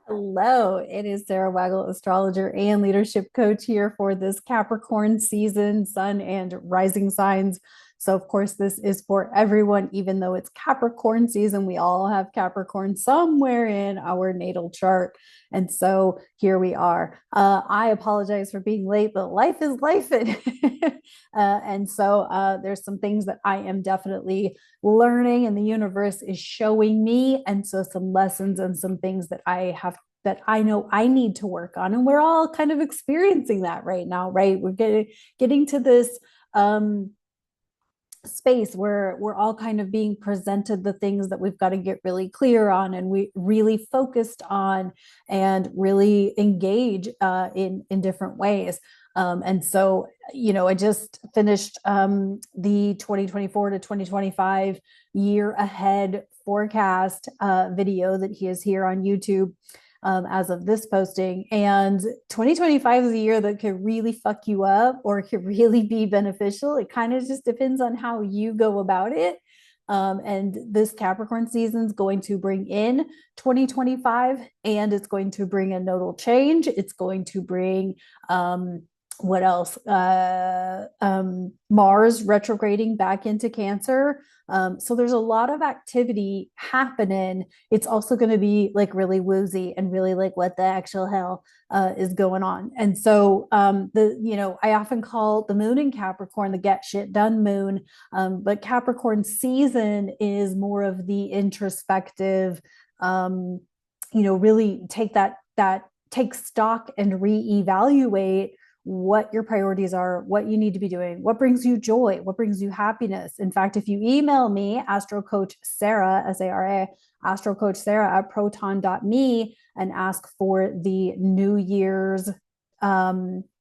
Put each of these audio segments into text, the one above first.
Hello, it is Sarah Waggle, astrologer and leadership coach here for this Capricorn season, sun and rising signs. So, of course, this is for everyone, even though it's Capricorn season. We all have Capricorn somewhere in our natal chart. And so here we are. I apologize for being late, but life is life. And so there's some things that I am definitely learning and the universe is showing me. And so some lessons and some things that I know I need to work on. And we're all kind of experiencing that right now, right? We're getting to this space where we're all kind of being presented the things that we've got to get really clear on and we really focused on and really engage in different ways. And so, I just finished the 2024 to 2025 year ahead forecast video that he is here on YouTube as of this posting. And 2025 is a year that could really fuck you up or it could really be beneficial. It kind of just depends on how you go about it. And this Capricorn season is going to bring in 2025 and it's going to bring a nodal change. It's going to bring what else? Mars retrograding back into Cancer. So there's a lot of activity happening. It's also going to be like really woozy and really like what the actual hell is going on. And so I often call the moon in Capricorn the get shit done moon. But Capricorn season is more of the introspective, really take stock and reevaluate what your priorities are, what you need to be doing, what brings you joy, what brings you happiness. In fact, if you email me, astrocoach Sarah, S-A-R-A, astrocoach Sarah at proton.me and ask for the New Year's intention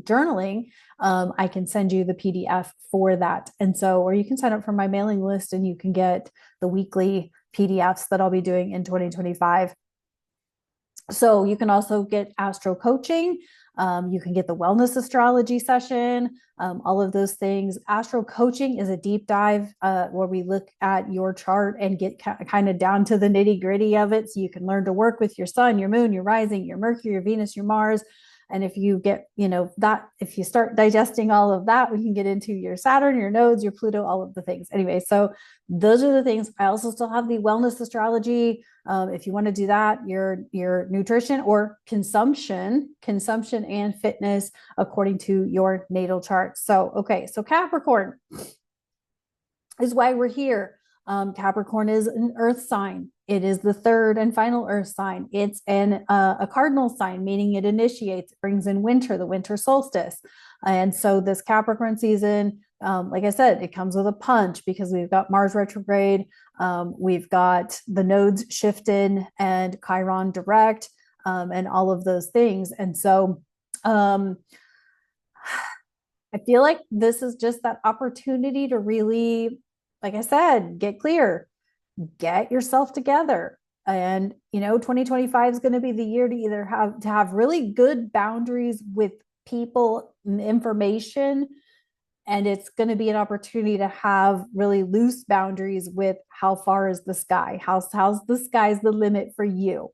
journaling, I can send you the PDF for that. And so, or you can sign up for my mailing list and you can get the weekly PDFs that I'll be doing in 2025. So you can also get astro coaching. You can get the wellness astrology session, all of those things. Astro coaching is a deep dive where we look at your chart and get kind of down to the nitty gritty of it. So you can learn to work with your sun, your moon, your rising, your Mercury, your Venus, your Mars. And if you get, if you start digesting all of that, we can get into your Saturn, your nodes, your Pluto, all of the things. Anyway, so those are the things. I also still have the wellness astrology. If you want to do that, your nutrition or consumption and fitness according to your natal chart. So, okay. So Capricorn is why we're here. Capricorn is an earth sign. It is the third and final earth sign. It's a cardinal sign, meaning it initiates, it brings in winter, the winter solstice. And so this Capricorn season, like I said, it comes with a punch because we've got Mars retrograde, we've got the nodes shifted and Chiron direct, and all of those things. And so I feel like this is just that opportunity to really, like I said, get clear, get yourself together. And 2025 is going to be the year to either have really good boundaries with people and information, and it's going to be an opportunity to have really loose boundaries with how far is the sky, how's the sky's the limit for you.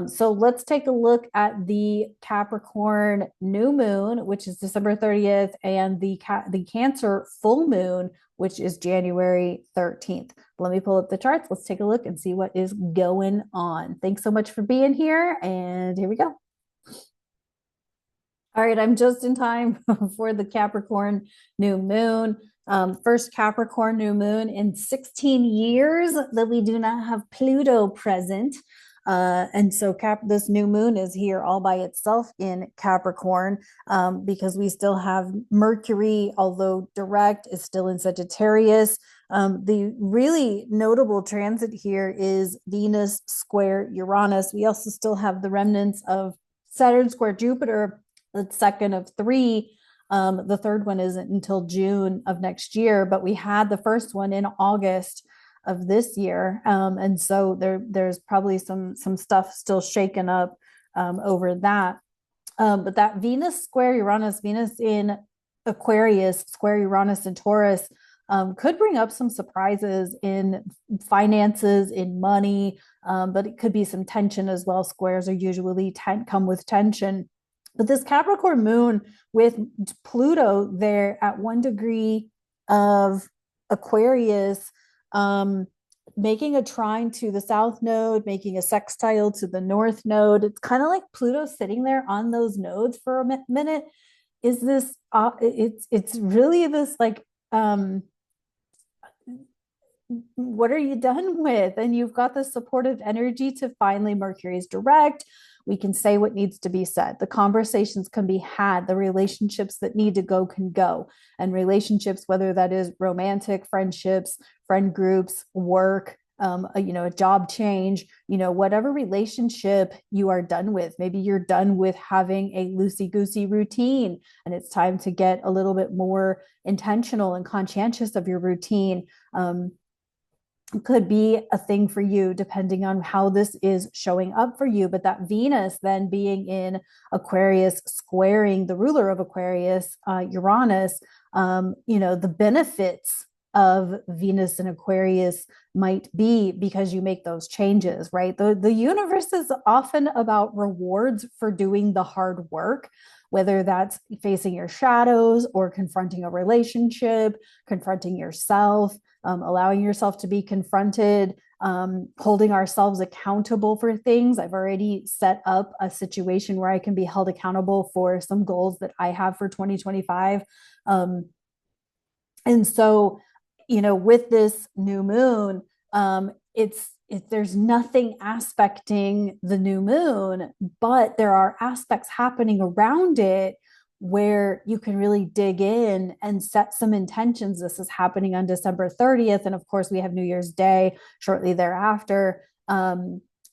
So let's take a look at the Capricorn new moon, which is December 30th, and the Cancer full moon, which is January 13th. Let me pull up the charts. Let's take a look and see what is going on. Thanks so much for being here. And here we go. All right, I'm just in time for the Capricorn new moon. First Capricorn new moon in 16 years that we do not have Pluto present. And so this new moon is here all by itself in Capricorn, because we still have Mercury, although direct, is still in Sagittarius. The really notable transit here is Venus square Uranus. We also still have the remnants of Saturn square Jupiter, the second of three. The third one isn't until June of next year, but we had the first one in August of this year. And so there's probably some stuff still shaken up over that. But that Venus square Uranus, Venus in Aquarius, square Uranus and Taurus, could bring up some surprises in finances, in money, but it could be some tension as well. Squares are usually come with tension. But this Capricorn moon with Pluto there at 1 degree of Aquarius, making a trine to the south node, making a sextile to the north node. It's kind of like Pluto sitting there on those nodes for a minute. Is this it's really this like what are you done with? And you've got this supportive energy to finally, Mercury's direct. We can say what needs to be said. The conversations can be had. The relationships that need to go can go. And relationships, whether that is romantic, friendships, friend groups, work, a job change, whatever relationship you are done with. Maybe you're done with having a loosey-goosey routine and it's time to get a little bit more intentional and conscientious of your routine. Could be a thing for you depending on how this is showing up for you. But that Venus then being in Aquarius, squaring the ruler of Aquarius, Uranus, the benefits of Venus and Aquarius might be because you make those changes, right? The universe is often about rewards for doing the hard work, whether that's facing your shadows or confronting a relationship, confronting yourself, allowing yourself to be confronted, holding ourselves accountable for things. I've already set up a situation where I can be held accountable for some goals that I have for 2025. And so, with this new moon, there's nothing aspecting the new moon, but there are aspects happening around it where you can really dig in and set some intentions. This is happening on December 30th. And of course, we have New Year's Day shortly thereafter.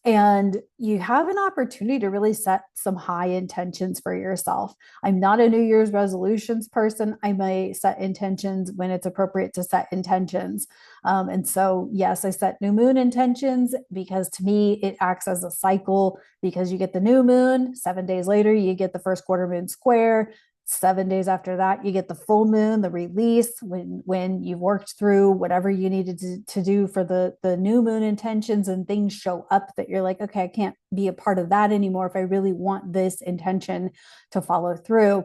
And you have an opportunity to really set some high intentions for yourself. I'm not a New Year's resolutions person. I may set intentions when it's appropriate to set intentions. And so, yes, I set new moon intentions because to me, it acts as a cycle because you get the new moon, 7 days later, you get the first quarter moon square. 7 days after that, you get the full moon, the release when you've worked through whatever you needed to do for the new moon intentions, and things show up that you're like, okay, I can't be a part of that anymore if I really want this intention to follow through.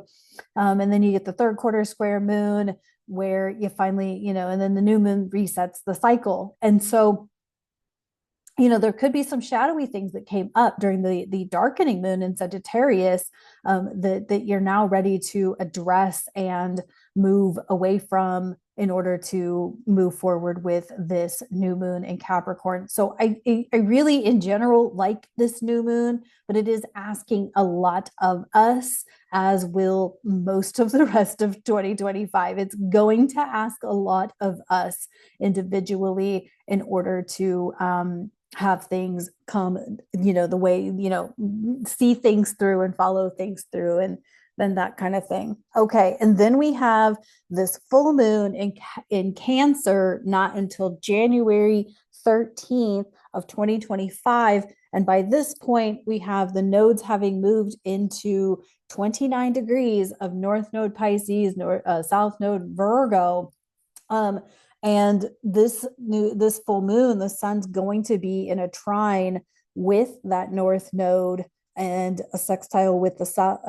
And then you get the third quarter square moon where you finally, and then the new moon resets the cycle. And so there could be some shadowy things that came up during the darkening moon in Sagittarius that you're now ready to address and move away from in order to move forward with this new moon in Capricorn. So I really, in general, like this new moon, but it is asking a lot of us, as will most of the rest of 2025. It's going to ask a lot of us individually in order to have things come, the way, see things through and follow things through, and then that kind of thing. Okay. And then we have this full moon in Cancer, not until January 13th of 2025. And by this point, we have the nodes having moved into 29 degrees of North Node Pisces, South Node Virgo. And this full moon, the sun's going to be in a trine with that North Node and a sextile with the south,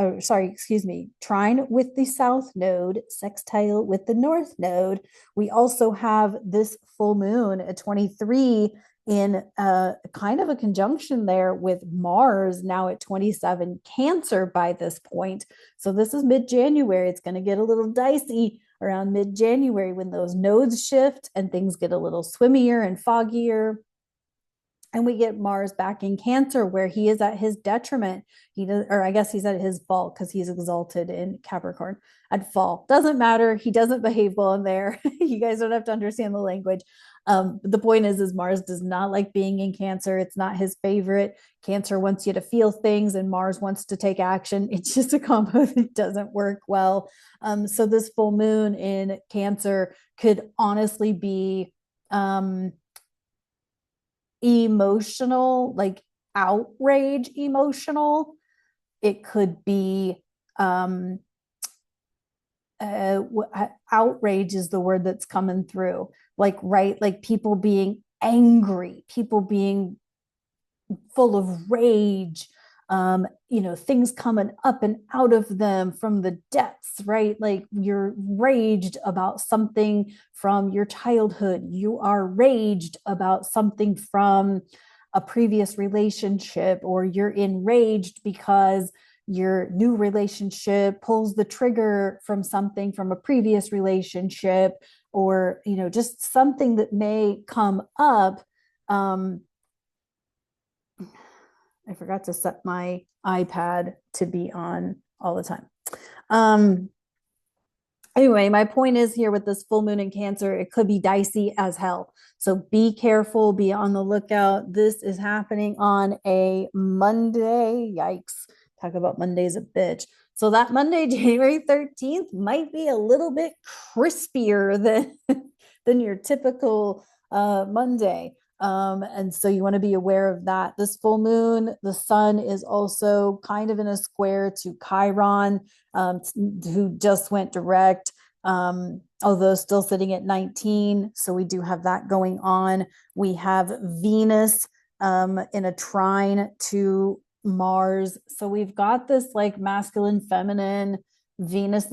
trine with the South Node, sextile with the North Node. We also have this full moon at 23 in kind of a conjunction there with Mars, now at 27 Cancer by this point. So this is mid-January. It's going to get a little dicey around mid-January when those nodes shift and things get a little swimmier and foggier. And we get Mars back in Cancer where he is at his detriment. I guess he's at his fault because he's exalted in Capricorn at fall. Doesn't matter. He doesn't behave well in there. You guys don't have to understand the language. The point is Mars does not like being in Cancer. It's not his favorite. Cancer wants you to feel things and Mars wants to take action. It's just a combo that doesn't work well. So this full moon in Cancer could honestly be emotional, like outrage emotional. It could be outrage is the word that's coming through. Like, right, like people being angry, people being full of rage, things coming up and out of them from the depths, right? Like you're raged about something from your childhood. You are raged about something from a previous relationship, or you're enraged because your new relationship pulls the trigger from something from a previous relationship, or, just something that may come up. I forgot to set my iPad to be on all the time. Anyway, my point is here with this full moon in Cancer, it could be dicey as hell. So be careful, be on the lookout. This is happening on a Monday. Yikes. Talk about Monday's a bitch. So that Monday, January 13th, might be a little bit crispier than your typical Monday. And so you want to be aware of that. This full moon, the sun is also kind of in a square to Chiron, who just went direct, although still sitting at 19. So we do have that going on. We have Venus in a trine to Mars. So we've got this like masculine, feminine. Venus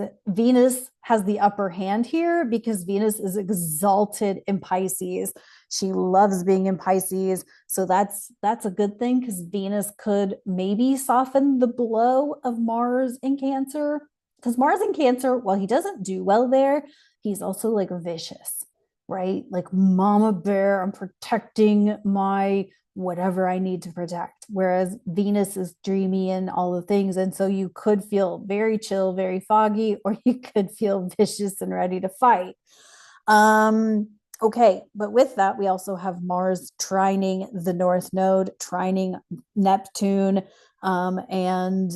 has the upper hand here because Venus is exalted in Pisces. She loves being in Pisces. So that's a good thing, because Venus could maybe soften the blow of Mars in Cancer. Because Mars in Cancer, while he doesn't do well there, he's also like vicious, right? Like mama bear, I'm protecting my whatever I need to protect. Whereas Venus is dreamy and all the things. And so you could feel very chill, very foggy, or you could feel vicious and ready to fight. Okay, but with that, we also have Mars trining the North Node, trining Neptune, and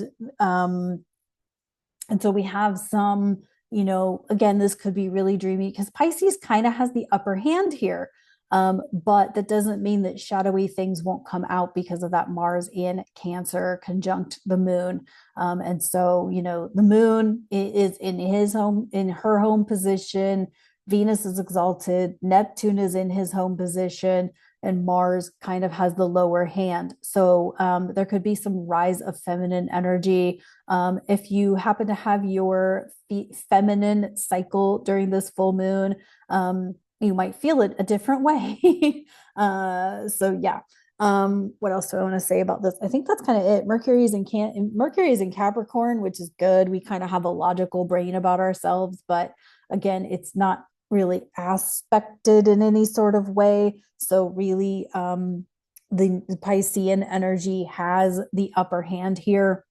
so we have some, again, this could be really dreamy because Pisces kind of has the upper hand here. But that doesn't mean that shadowy things won't come out because of that Mars in Cancer conjunct the moon. And so, the moon is in her home position. Venus is exalted. Neptune is in his home position, and Mars kind of has the lower hand. So there could be some rise of feminine energy. If you happen to have your feminine cycle during this full moon, you might feel it a different way. So yeah. What else do I want to say about this? I think that's kind of it. Mercury's in Capricorn, which is good. We kind of have a logical brain about ourselves, but again, it's not really aspected in any sort of way. So really, the Piscean energy has the upper hand here.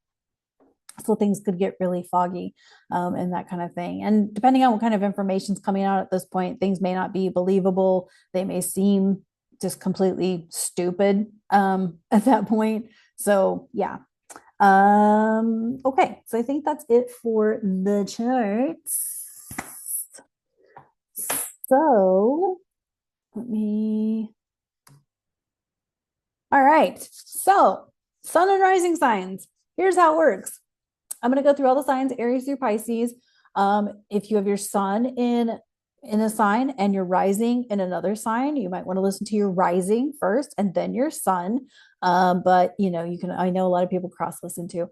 So things could get really foggy, and that kind of thing. And depending on what kind of information is coming out at this point, things may not be believable. They may seem just completely stupid at that point. So yeah. Okay, so I think that's it for the charts. So all right. So sun and rising signs. Here's how it works. I'm going to go through all the signs, Aries through Pisces. If you have your sun in a sign and your rising in another sign, you might want to listen to your rising first and then your sun. But I know a lot of people cross listen to.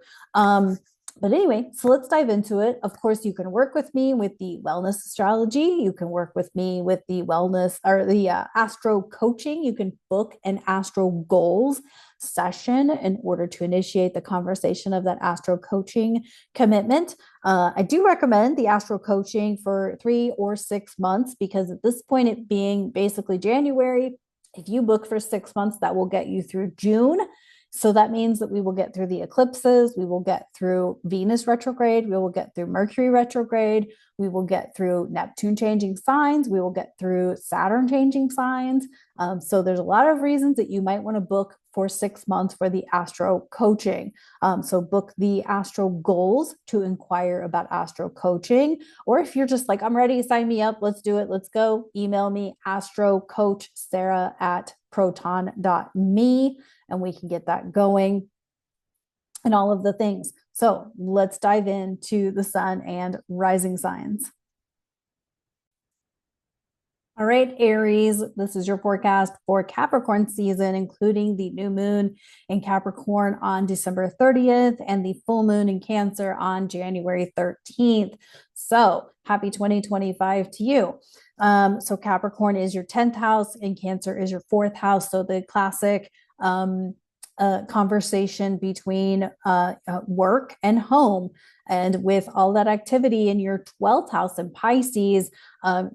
But anyway, so let's dive into it. Of course, you can work with me with the wellness astrology. You can work with me with the wellness or the astro coaching. You can book an AstroGoals session in order to initiate the conversation of that astro coaching commitment. I do recommend the astro coaching for 3 or 6 months, because at this point, it being basically January, if you book for 6 months, that will get you through June. So that means that we will get through the eclipses, we will get through Venus retrograde, we will get through Mercury retrograde, we will get through Neptune changing signs, we will get through Saturn changing signs. So there's a lot of reasons that you might want to book for 6 months for the astro coaching. So book the AstroGoals to inquire about astro coaching. Or if you're just like, I'm ready, sign me up, let's do it, let's go, email me astrocoachsarah@proton.me and we can get that going. and all of the things. So let's dive into the sun and rising signs. All right, Aries, this is your forecast for Capricorn season, including the new moon in Capricorn on December 30th and the full moon in Cancer on January 13th. So happy 2025 to you. So Capricorn is your 10th house and Cancer is your 4th house. So the classic conversation between work and home. And with all that activity in your 12th house in Pisces,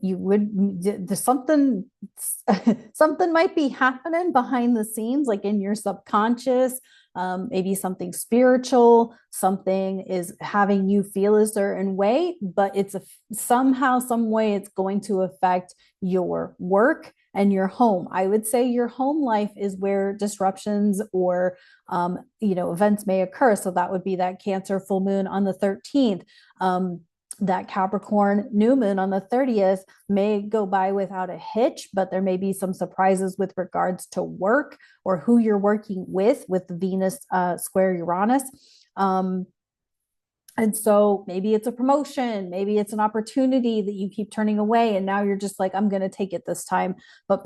you would something something might be happening behind the scenes, like in your subconscious. Maybe something spiritual, something is having you feel a certain way, but it's somehow, some way, it's going to affect your work and your home. I would say your home life is where disruptions or events may occur. So that would be that Cancer full moon on the 13th. That Capricorn new moon on the 30th may go by without a hitch, but there may be some surprises with regards to work or who you're working with Venus square Uranus. And so maybe it's a promotion, maybe it's an opportunity that you keep turning away. And now you're just like, I'm going to take it this time. But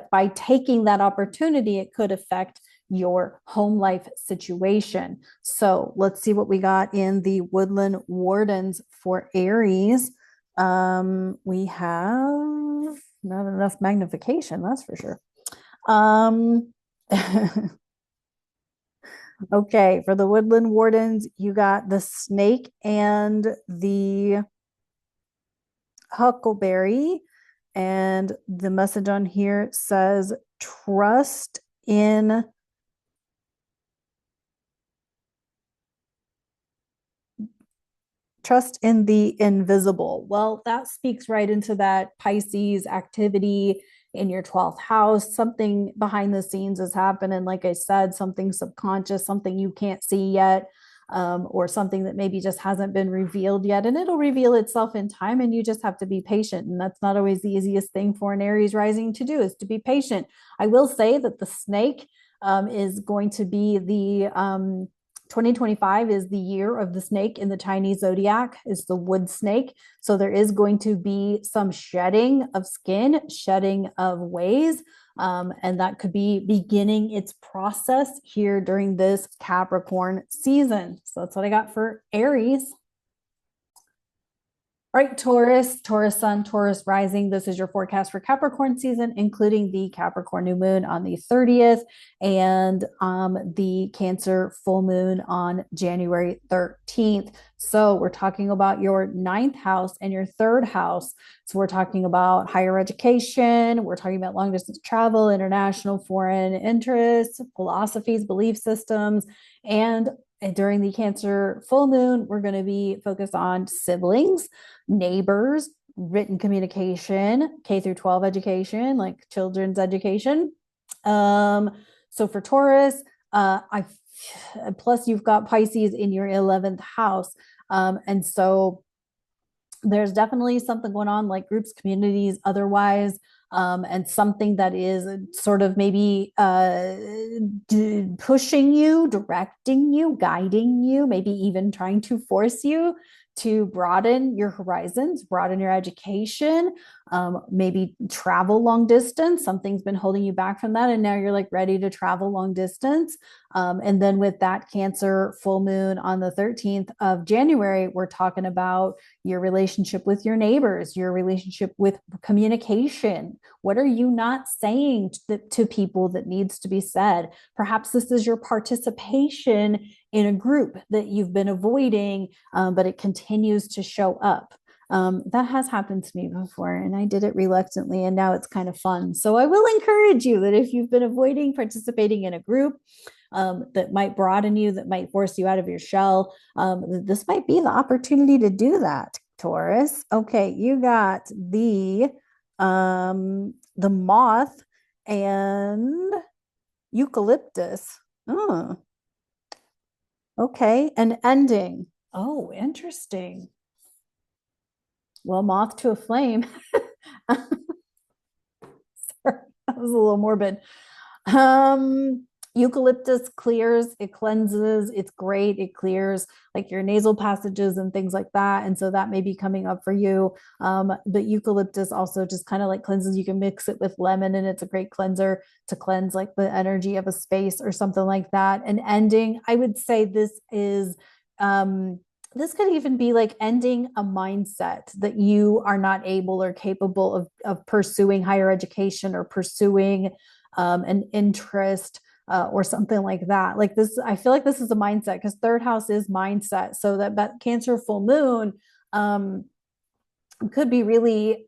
by taking that opportunity, it could affect your home life situation. So let's see what we got in the Woodland Wardens for Aries. We have not enough magnification, that's for sure. Okay, for the Woodland Wardens, you got the snake and the huckleberry. And the message on here says, trust in the invisible. Well, that speaks right into that Pisces activity in your 12th house. Something behind the scenes is happening. Like I said, something subconscious, something you can't see yet, or something that maybe just hasn't been revealed yet. And it'll reveal itself in time, and you just have to be patient. And that's not always the easiest thing for an Aries rising to do, is to be patient. I will say that the snake is going to be the 2025 is the year of the snake in the Chinese zodiac, is the wood snake. So there is going to be some shedding of skin, shedding of ways, and that could be beginning its process here during this Capricorn season. So that's what I got for Aries. All right, Taurus sun, Taurus rising. This is your forecast for Capricorn season, including the Capricorn new moon on the 30th and the Cancer full moon on January 13th. So we're talking about your 9th house and your 3rd house. So we're talking about higher education. We're talking about long distance travel, international foreign interests, philosophies, belief systems, and during the Cancer full moon, we're going to be focused on siblings, neighbors, written communication, K through 12 education, like children's education. So for Taurus, plus you've got Pisces in your 11th house. And so there's definitely something going on, like groups, communities, otherwise, and something that is sort of maybe pushing you, directing you, guiding you, maybe even trying to force you to broaden your horizons, broaden your education, maybe travel long distance. Something's been holding you back from that, and now you're like ready to travel long distance. And then with that Cancer full moon on the 13th of January, we're talking about your relationship with your neighbors, your relationship with communication. What are you not saying to people that needs to be said? Perhaps this is your participation in a group that you've been avoiding, but it continues to show up. That has happened to me before, and I did it reluctantly, and now it's kind of fun. So I will encourage you that if you've been avoiding participating in a group that might broaden you, that might force you out of your shell, this might be the opportunity to do that, Taurus. Okay, you got the moth and eucalyptus. Oh, okay, an ending. Oh, interesting. Well, moth to a flame. Sorry, that was a little morbid. Eucalyptus clears, it cleanses, it's great. It clears like your nasal passages and things like that. And so that may be coming up for you. But eucalyptus also just kind of like cleanses. You can mix it with lemon and it's a great cleanser to cleanse like the energy of a space or something like that. And ending, I would say this could even be like ending a mindset that you are not able or capable of pursuing higher education or pursuing an interest or something like that. Like this, I feel like this is a mindset because third house is mindset. So that Cancer full moon could be really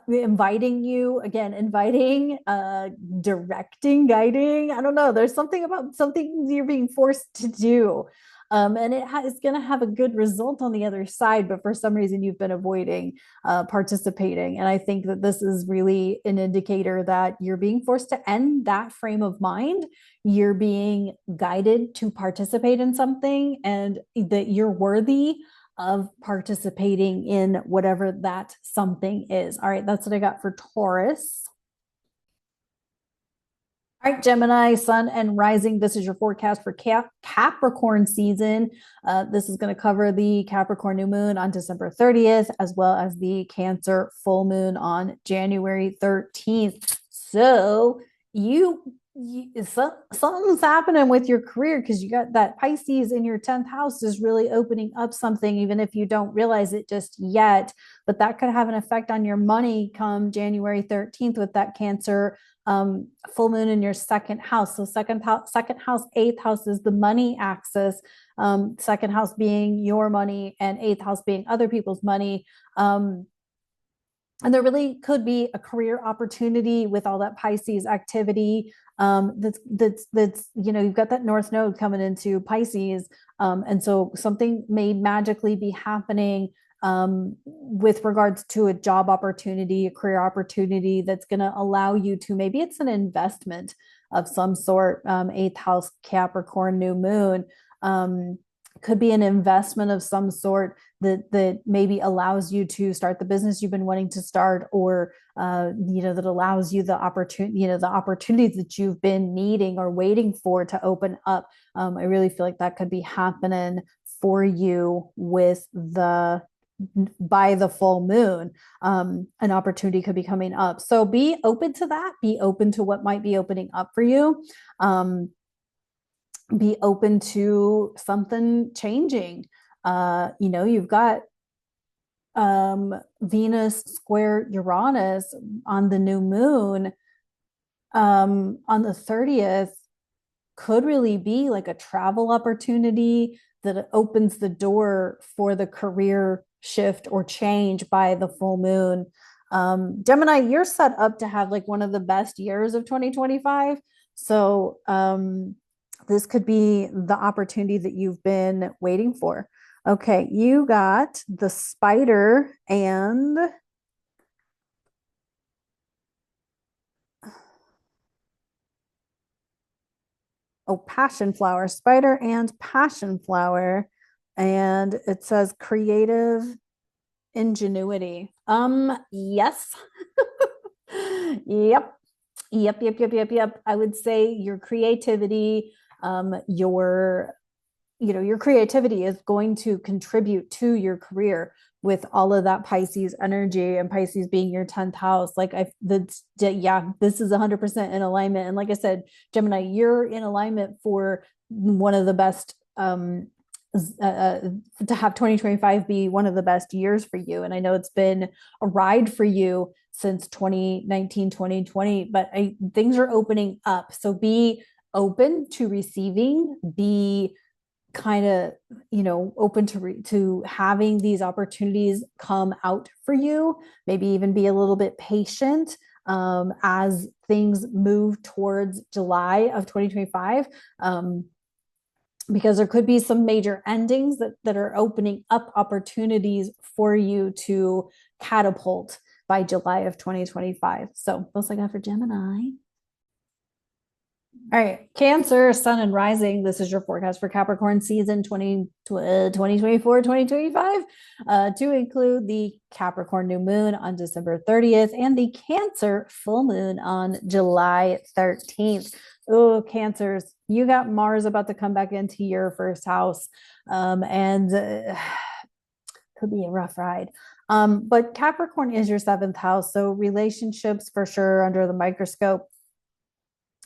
inviting you again, directing, guiding. I don't know. There's something about something you're being forced to do. And it's going to have a good result on the other side, but for some reason you've been avoiding participating. And I think that this is really an indicator that you're being forced to end that frame of mind. You're being guided to participate in something and that you're worthy of participating in whatever that something is. All right, that's what I got for Taurus. All right, Gemini, Sun and Rising. This is your forecast for Capricorn season. This is going to cover the Capricorn new moon on December 30th, as well as the Cancer full moon on January 13th. So something's happening with your career because you got that Pisces in your 10th house is really opening up something, even if you don't realize it just yet. But that could have an effect on your money come January 13th with that Cancer full moon in your second house. So second house, eighth house is the money axis. Second house being your money and eighth house being other people's money. And there really could be a career opportunity with all that Pisces activity. That's you've got that North Node coming into Pisces, and so something may magically be happening with regards to a job opportunity, a career opportunity that's going to allow you to, maybe it's an investment of some sort. Eighth house Capricorn new moon. Could be an investment of some sort that maybe allows you to start the business you've been wanting to start, or that allows you the opportunities that you've been needing or waiting for to open up. I really feel like that could be happening for you by the full moon. An opportunity could be coming up. So be open to that. Be open to what might be opening up for you. Be open to something changing. You've got Venus square Uranus on the new moon on the 30th could really be like a travel opportunity that opens the door for the career shift or change by the full moon. Gemini, you're set up to have like one of the best years of 2025. So this could be the opportunity that you've been waiting for. Okay, you got the spider and passion flower, spider and passion flower. And it says creative ingenuity. Yes. Yep. I would say your creativity, your creativity is going to contribute to your career with all of that Pisces energy, and Pisces being your 10th house. Like this is 100% in alignment. And like I said, Gemini, you're in alignment for one of the best, to have 2025 be one of the best years for you. And I know it's been a ride for you since 2019, 2020, but things are opening up. So be open to receiving, be kind of open to having these opportunities come out for you. Maybe even be a little bit patient as things move towards July of 2025, because there could be some major endings that are opening up opportunities for you to catapult by July of 2025. So that's what I got for Gemini. All right, Cancer, Sun and Rising. This is your forecast for Capricorn season 2024, 2025, to include the Capricorn new moon on December 30th and the Cancer full moon on July 13th. Oh, Cancers, you got Mars about to come back into your first house, and could be a rough ride. But Capricorn is your seventh house, so relationships for sure under the microscope,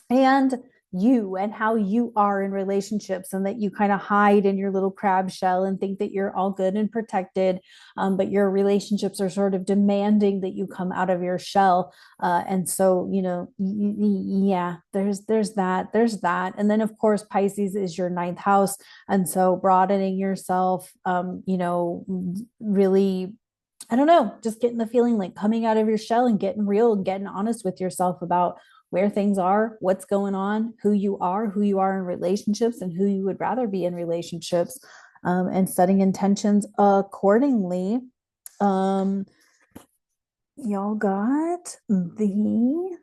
and you and how you are in relationships, and that you kind of hide in your little crab shell and think that you're all good and protected, but your relationships are sort of demanding that you come out of your shell, and so yeah, there's that, and then of course Pisces is your ninth house, and so broadening yourself, really, I don't know, just getting the feeling like coming out of your shell and getting real and getting honest with yourself about where things are, what's going on, who you are in relationships, and who you would rather be in relationships, and setting intentions accordingly. Um, y'all got the,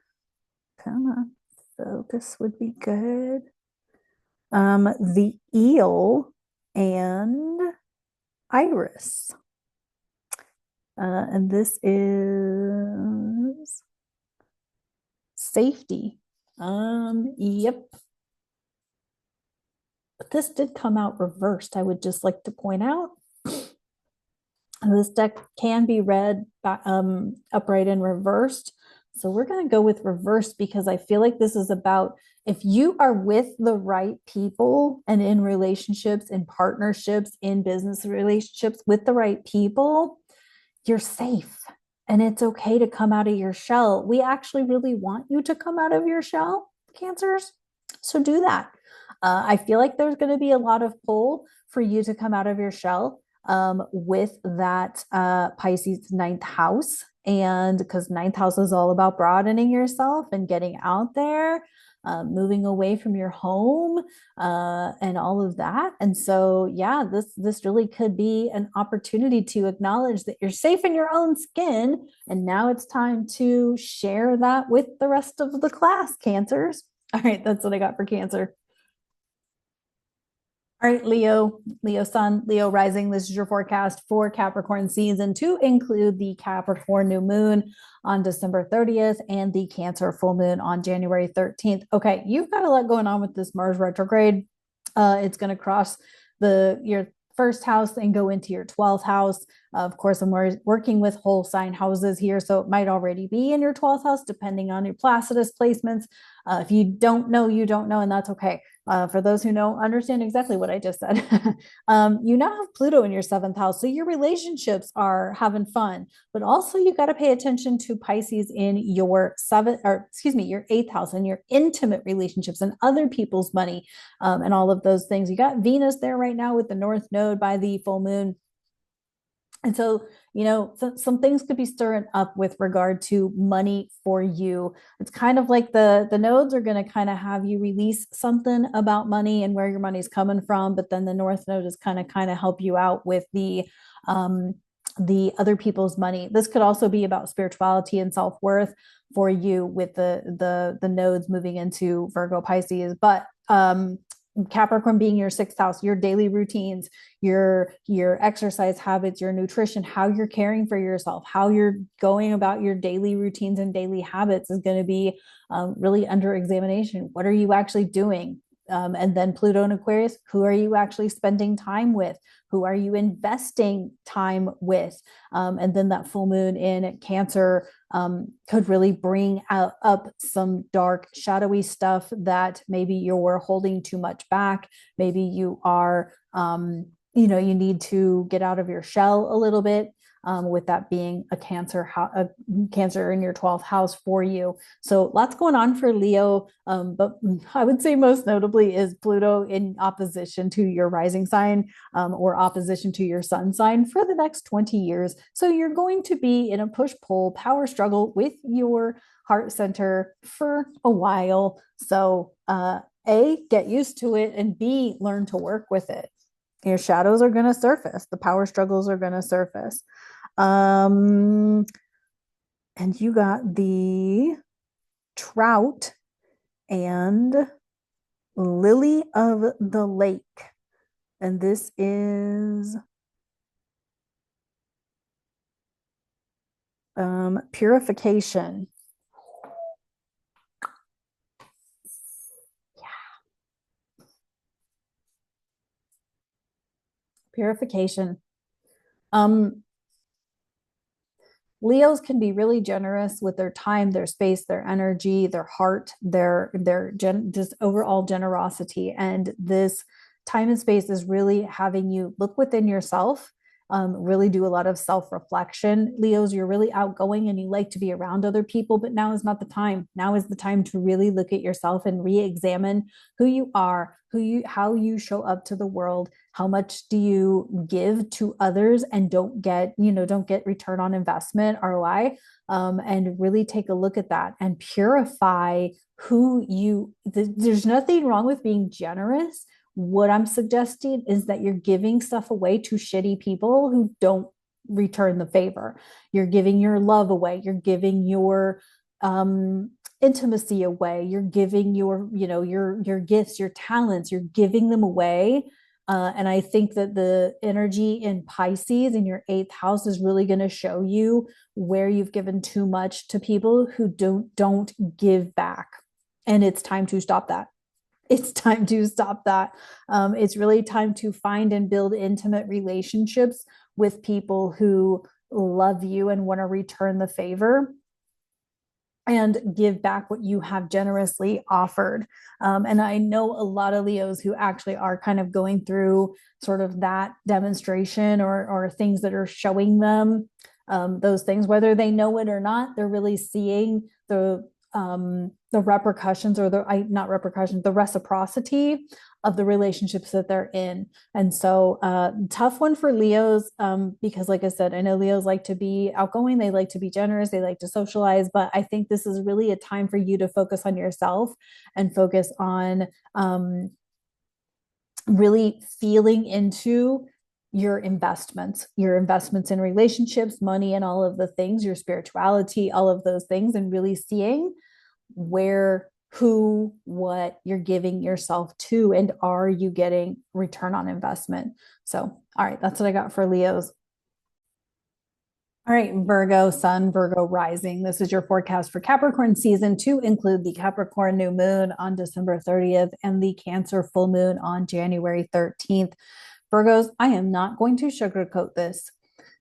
come on, focus would be good. The eel and iris. And this is safety. Yep. But this did come out reversed. I would just like to point out. This deck can be read upright and reversed. So we're going to go with reversed because I feel like this is about if you are with the right people and in relationships, in partnerships, in business relationships with the right people, you're safe. And it's okay to come out of your shell. We actually really want you to come out of your shell, Cancers. So do that. I feel like there's going to be a lot of pull for you to come out of your shell, with that Pisces ninth house. And because ninth house is all about broadening yourself and getting out there, moving away from your home, and all of that. And so, yeah, this really could be an opportunity to acknowledge that you're safe in your own skin. And now it's time to share that with the rest of the class, Cancers. All right, that's what I got for Cancer. All right, Leo sun, Leo rising. This is your forecast for Capricorn season to include the Capricorn new moon on December 30th and the Cancer full moon on January 13th. Okay, you've got a lot going on with this Mars retrograde. It's going to cross your first house and go into your 12th house. Of course, I'm working with whole sign houses here, so it might already be in your 12th house, depending on your Placidus placements. If you don't know, you don't know, and that's okay. For those who know, understand exactly what I just said. You now have Pluto in your seventh house, so your relationships are having fun, but also you got to pay attention to Pisces in your your eighth house, and your intimate relationships and other people's money, and all of those things. You got Venus there right now with the North Node by the full moon. And so, some things could be stirring up with regard to money for you. It's kind of like the nodes are going to kind of have you release something about money and where your money's coming from, but then the North Node is kind of help you out with the other people's money. This could also be about spirituality and self-worth for you with the nodes moving into Virgo Pisces, but Capricorn being your sixth house, your daily routines, your exercise habits, your nutrition, how you're caring for yourself, how you're going about your daily routines and daily habits is going to be really under examination. What are you actually doing? And then Pluto and Aquarius, who are you actually spending time with? Who are you investing time with? And then that full moon in Cancer could really bring up some dark, shadowy stuff that maybe you're holding too much back. Maybe you are, you need to get out of your shell a little bit. With that being a Cancer in your 12th house for you. So lots going on for Leo, but I would say most notably is Pluto in opposition to your rising sign, or opposition to your sun sign for the next 20 years. So you're going to be in a push-pull power struggle with your heart center for a while. So A, get used to it, and B, learn to work with it. Your shadows are going to surface. The power struggles are going to surface. And you got the Trout and Lily of the Lake. And this is purification. Yeah. Purification. Leos can be really generous with their time, their space, their energy, their heart, just overall generosity. And this time and space is really having you look within yourself, really do a lot of self-reflection. Leos, you're really outgoing and you like to be around other people, but now is not the time. Now is the time to really look at yourself and re-examine who you are, how you show up to the world, how much do you give to others and don't get return on investment, ROI, and really take a look at that and purify there's nothing wrong with being generous. What I'm suggesting is that you're giving stuff away to shitty people who don't return the favor. You're giving your love away. You're giving your intimacy away. You're giving your gifts, your talents, you're giving them away. And I think that the energy in Pisces in your 8th house is really going to show you where you've given too much to people who don't give back. And it's time to stop that. It's time to stop that. It's really time to find and build intimate relationships with people who love you and want to return the favor and give back what you have generously offered. And I know a lot of Leos who actually are kind of going through sort of that demonstration or things that are showing them those things, whether they know it or not. They're really seeing the repercussions or the reciprocity of the relationships that they're in. And so tough one for Leos, because like I said, I know Leos like to be outgoing, they like to be generous, they like to socialize, but I think this is really a time for you to focus on yourself and focus on really feeling into your investments in relationships, money, and all of the things, your spirituality, all of those things, and really seeing what you're giving yourself to, and are you getting return on investment? So, all right, that's what I got for Leos. All right, Virgo sun, Virgo rising. This is your forecast for Capricorn season, to include the Capricorn new moon on December 30th and the Cancer full moon on January 13th. Virgos, I am not going to sugarcoat this.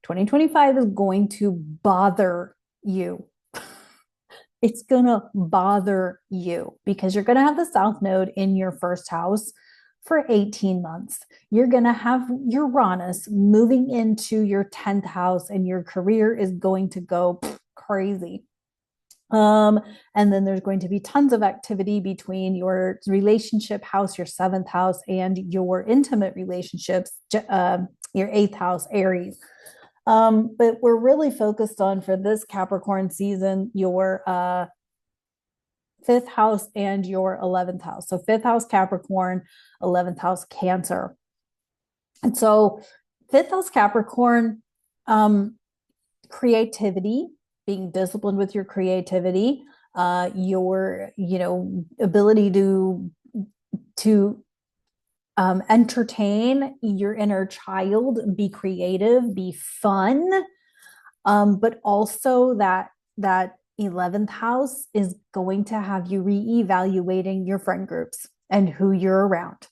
2025 is going to bother you. It's going to bother you because you're going to have the South Node in your first house for 18 months. You're going to have Uranus moving into your 10th house, and your career is going to go crazy. And then there's going to be tons of activity between your relationship house, your 7th house, and your intimate relationships, your 8th house, Aries. But we're really focused on, for this Capricorn season, your 5th house and your 11th house. So 5th house Capricorn, 11th house Cancer. And so 5th house Capricorn, creativity, being disciplined with your creativity, your ability to entertain your inner child, be creative, be fun, but also that 11th house is going to have you reevaluating your friend groups and who you're around,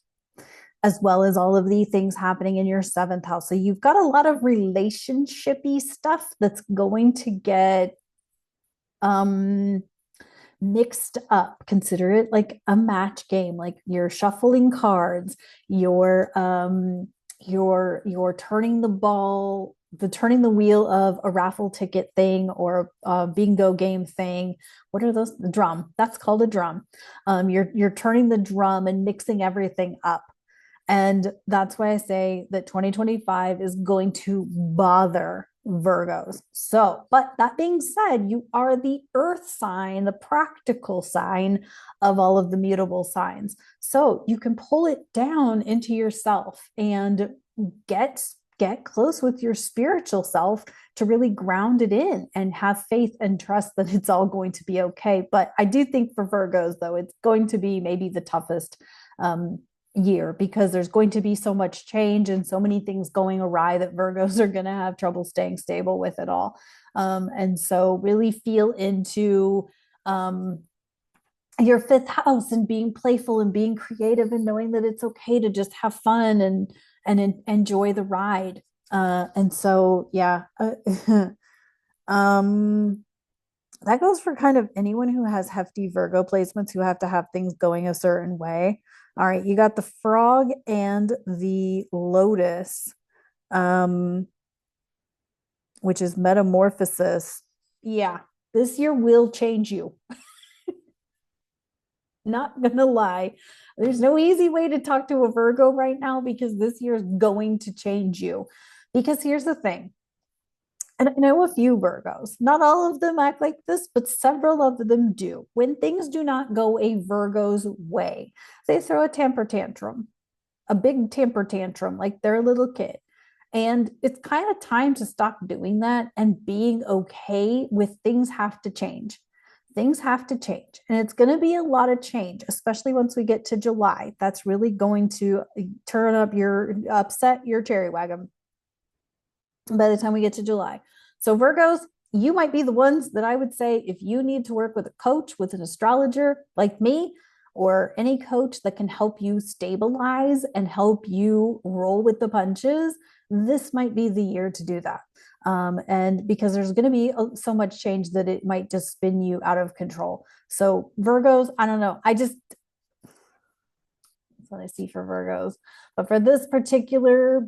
as well as all of the things happening in your 7th house. So you've got a lot of relationshipy stuff that's going to get mixed up. Consider it like a match game, like you're shuffling cards, you're turning the wheel of a raffle ticket thing or a bingo game thing. What are those? The drum. That's called a drum. You're turning the drum and mixing everything up. And that's why I say that 2025 is going to bother Virgos. So, but that being said, you are the earth sign, the practical sign of all of the mutable signs. So you can pull it down into yourself and get get close with your spiritual self to really ground it in and have faith and trust that it's all going to be okay. But I do think for Virgos, though, it's going to be maybe the toughest year, because there's going to be so much change and so many things going awry that Virgos are going to have trouble staying stable with it all. And so really feel into your fifth house and being playful and being creative and knowing that it's okay to just have fun and enjoy the ride. And so, yeah, that goes for kind of anyone who has hefty Virgo placements who have to have things going a certain way. All right, you got the frog and the lotus, which is metamorphosis. Yeah, this year will change you. Not gonna lie. There's no easy way to talk to a Virgo right now, because this year is going to change you. Because here's the thing. And I know a few Virgos, not all of them act like this, but several of them do. When things do not go a Virgo's way, they throw a temper tantrum, a big temper tantrum, like they're a little kid. And it's kind of time to stop doing that and being okay with things have to change. Things have to change. And it's going to be a lot of change, especially once we get to July. That's really going to upset your cherry wagon by the time we get to July. So Virgos, you might be the ones that I would say, if you need to work with a coach, with an astrologer like me, or any coach that can help you stabilize and help you roll with the punches, this might be the year to do that. And because there's going to be so much change that it might just spin you out of control. So Virgos, I don't know. That's what I see for Virgos. But for this particular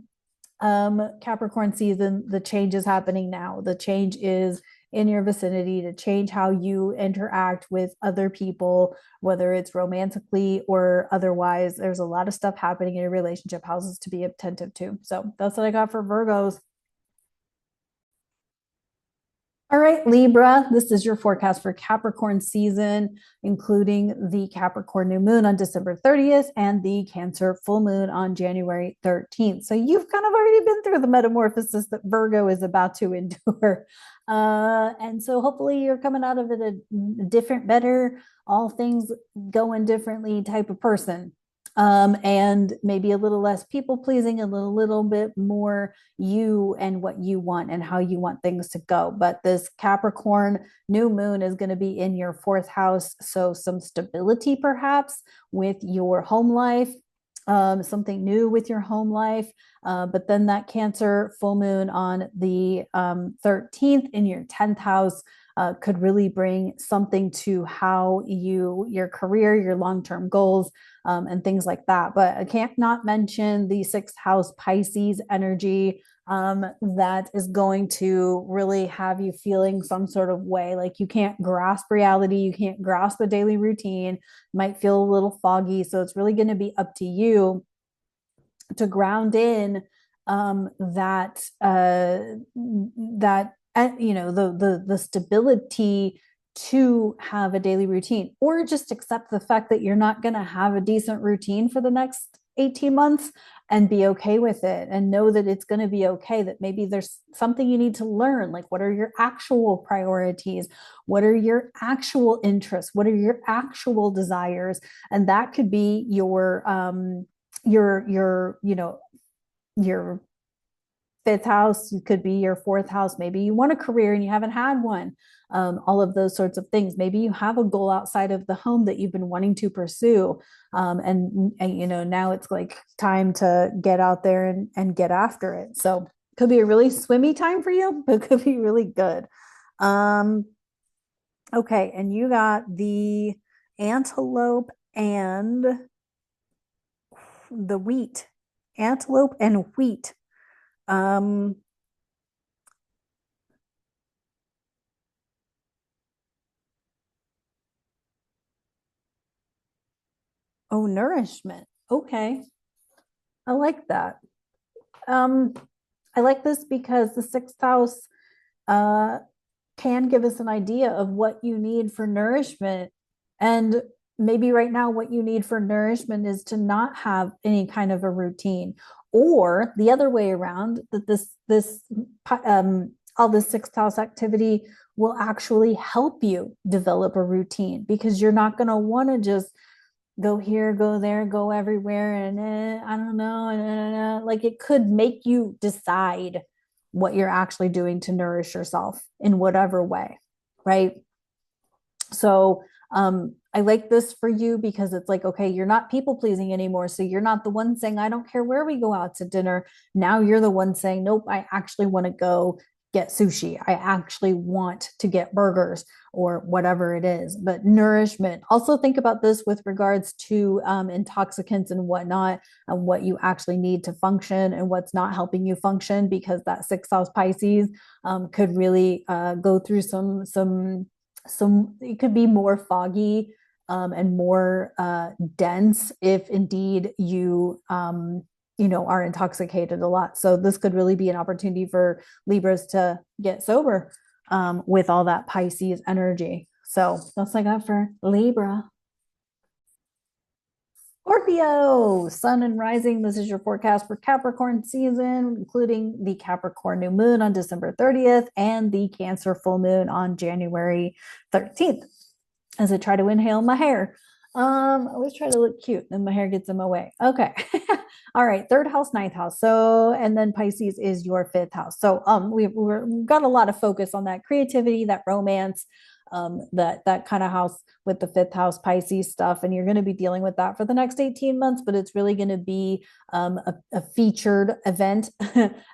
Capricorn season, the change is happening now. The change is in your vicinity to change how you interact with other people, whether it's romantically or otherwise. There's a lot of stuff happening in your relationship houses to be attentive to. So that's what I got for Virgos. All right, Libra, this is your forecast for Capricorn season, including the Capricorn new moon on December 30th and the Cancer full moon on January 13th. So you've kind of already been through the metamorphosis that Virgo is about to endure. And so hopefully you're coming out of it a different, better, all things going differently type of person. And maybe a little less people pleasing, a little bit more you and what you want and how you want things to go. But this Capricorn new moon is going to be in your fourth house. So some stability perhaps with your home life, something new with your home life. But then that Cancer full moon on the 13th in your 10th house could really bring something to how your career, your long-term goals, and things like that. But I can't not mention the sixth house Pisces energy that is going to really have you feeling some sort of way. Like you can't grasp reality, you can't grasp the daily routine, might feel a little foggy. So it's really going to be up to you to ground in that the stability to have a daily routine, or just accept the fact that you're not going to have a decent routine for the next 18 months and be okay with it, and know that it's going to be okay, that maybe there's something you need to learn, like what are your actual priorities, what are your actual interests, what are your actual desires. And that could be your fifth house, it could be your fourth house. Maybe you want a career and you haven't had one. All of those sorts of things. Maybe you have a goal outside of the home that you've been wanting to pursue. And now it's like time to get out there and get after it. So it could be a really swimmy time for you, but it could be really good. Okay. And you got the antelope and the wheat. Antelope and wheat. Oh, nourishment. Okay. I like that. I like this because the sixth house can give us an idea of what you need for nourishment. And maybe right now, what you need for nourishment is to not have any kind of a routine, Or the other way around, that all this sixth house activity will actually help you develop a routine, because you're not going to want to just go here, go there, go everywhere, and I don't know, and like it could make you decide what you're actually doing to nourish yourself in whatever way, right? So I like this for you because it's like, okay, you're not people pleasing anymore. So you're not the one saying, I don't care where we go out to dinner. Now you're the one saying, nope, I actually want to go get sushi. I actually want to get burgers or whatever it is. But nourishment, also think about this with regards to intoxicants and whatnot, and what you actually need to function and what's not helping you function, because that sixth house Pisces could really go through some, it could be more foggy and more dense if indeed you are intoxicated a lot. So this could really be an opportunity for Libras to get sober with all that Pisces energy. So that's what I got for Libra. Scorpio, sun and rising. This is your forecast for Capricorn season, including the Capricorn new moon on December 30th and the Cancer full moon on January 13th. As I try to inhale my hair. I always try to look cute, then my hair gets in my way. Okay. All right. Third house, ninth house. So, and then Pisces is your fifth house. So, we've got a lot of focus on that creativity, that romance, that kind of house with the fifth house Pisces stuff. And you're going to be dealing with that for the next 18 months, but it's really going to be a featured event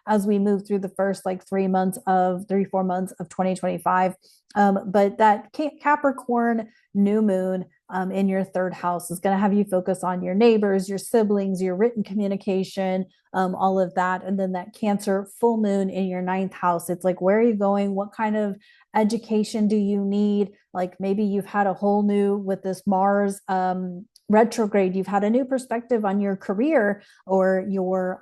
as we move through the first like 4 months of 2025. But that Capricorn new moon in your third house is going to have you focus on your neighbors, your siblings, your written communication, all of that. And then that Cancer full moon in your ninth house, it's like, where are you going? What kind of education do you need? Like maybe you've had a whole new, with this Mars retrograde, you've had a new perspective on your career or your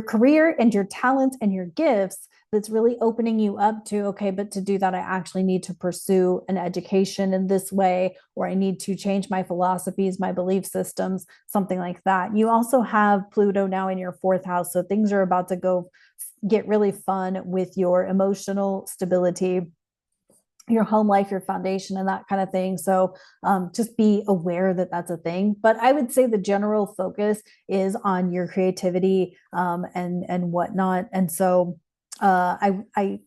career and your talents and your gifts, that's really opening you up to, okay, but to do that, I actually need to pursue an education in this way, or I need to change my philosophies, my belief systems, something like that. You also have Pluto now in your fourth house. So things are about to go get really fun with your emotional stability, your home life, your foundation, and that kind of thing. So just be aware that that's a thing. But I would say the general focus is on your creativity and whatnot. And so I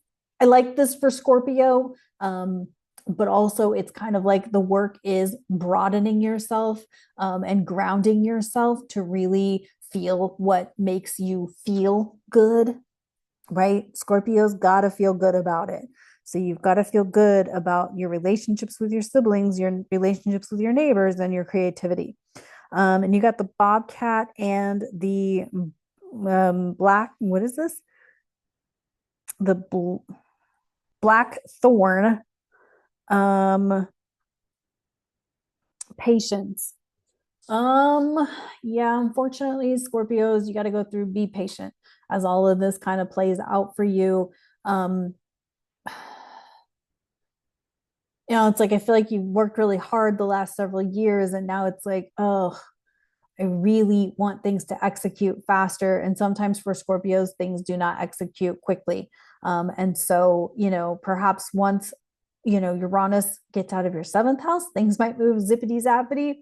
like this for Scorpio. But also it's kind of like the work is broadening yourself and grounding yourself to really feel what makes you feel good, right? Scorpio's got to feel good about it. So you've got to feel good about your relationships with your siblings, your relationships with your neighbors, and your creativity. And you got the bobcat and the black, what is this? The black thorn, patience. Yeah, unfortunately, Scorpios, you got to go through, be patient as all of this kind of plays out for you. It's like I feel like you worked really hard the last several years, and now it's like, oh, I really want things to execute faster. And sometimes for Scorpios, things do not execute quickly. And so, perhaps once, Uranus gets out of your seventh house, things might move zippity zappity,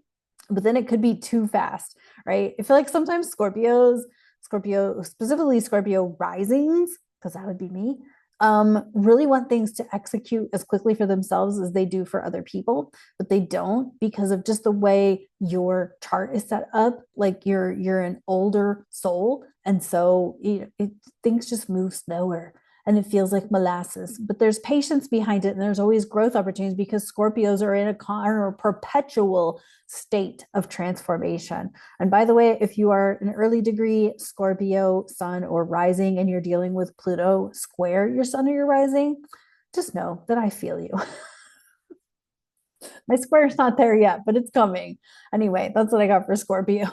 but then it could be too fast, right? I feel like sometimes Scorpio, specifically Scorpio risings, because that would be me, really want things to execute as quickly for themselves as they do for other people, but they don't, because of just the way your chart is set up. Like you're an older soul, and so things just move slower and it feels like molasses, but there's patience behind it, and there's always growth opportunities, because Scorpios are in a perpetual state of transformation. And by the way, if you are an early degree Scorpio sun or rising, and you're dealing with Pluto square your sun or your rising, just know that I feel you. My square's not there yet, but it's coming. Anyway, that's what I got for Scorpio.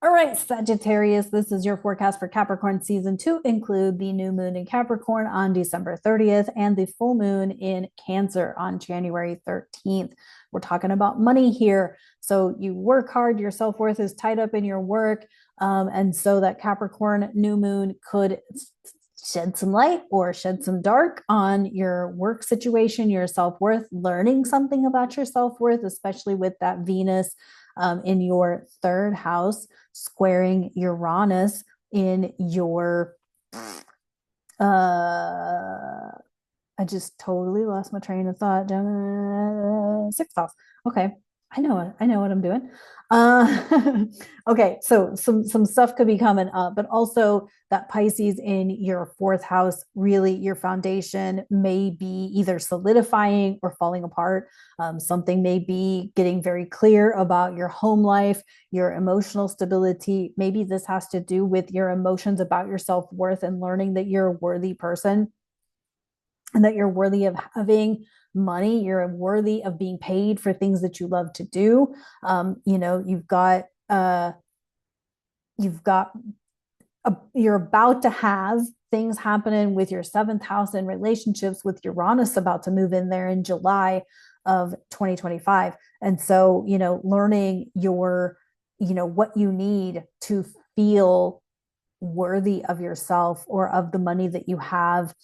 All right, Sagittarius, this is your forecast for Capricorn season to include the new moon in Capricorn on December 30th and the full moon in Cancer on January 13th. We're talking about money here. So you work hard, your self-worth is tied up in your work. And so that Capricorn new moon could shed some light or shed some dark on your work situation, your self-worth, learning something about your self-worth, especially with that Venus in your third house, squaring Uranus in your I just totally lost my train of thought. Sixth house. Okay. I know what I'm doing. Okay, so some stuff could be coming up, but also that Pisces in your fourth house, really your foundation may be either solidifying or falling apart. Something may be getting very clear about your home life, your emotional stability. Maybe this has to do with your emotions about your self-worth and learning that you're a worthy person and that you're worthy of having money, you're worthy of being paid for things that you love to do. You've got you're about to have things happening with your seventh house and relationships, with Uranus about to move in there in July of 2025. And so, learning what you need to feel worthy of yourself or of the money that you have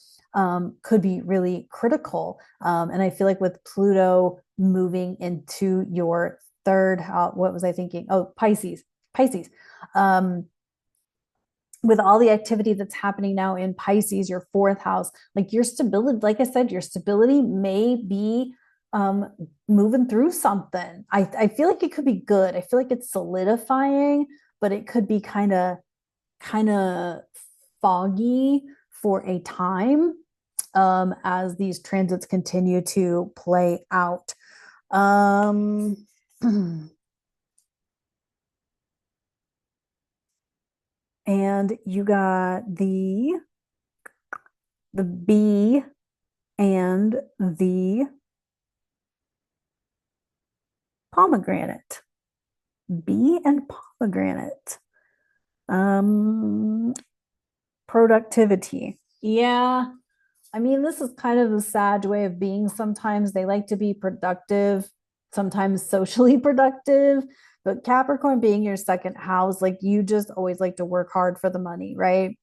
could be really critical. And I feel like with Pluto moving into your third house, what was I thinking? Oh, Pisces. With all the activity that's happening now in Pisces, your fourth house, like your stability, like I said, your stability may be moving through something. I feel like it could be good. I feel like it's solidifying, but it could be kind of foggy for a time as these transits continue to play out. And you got the bee and the pomegranate. Bee and pomegranate. Productivity. Yeah. I mean, this is kind of a sad way of being sometimes. They like to be productive, sometimes socially productive, but Capricorn being your second house, like you just always like to work hard for the money, right?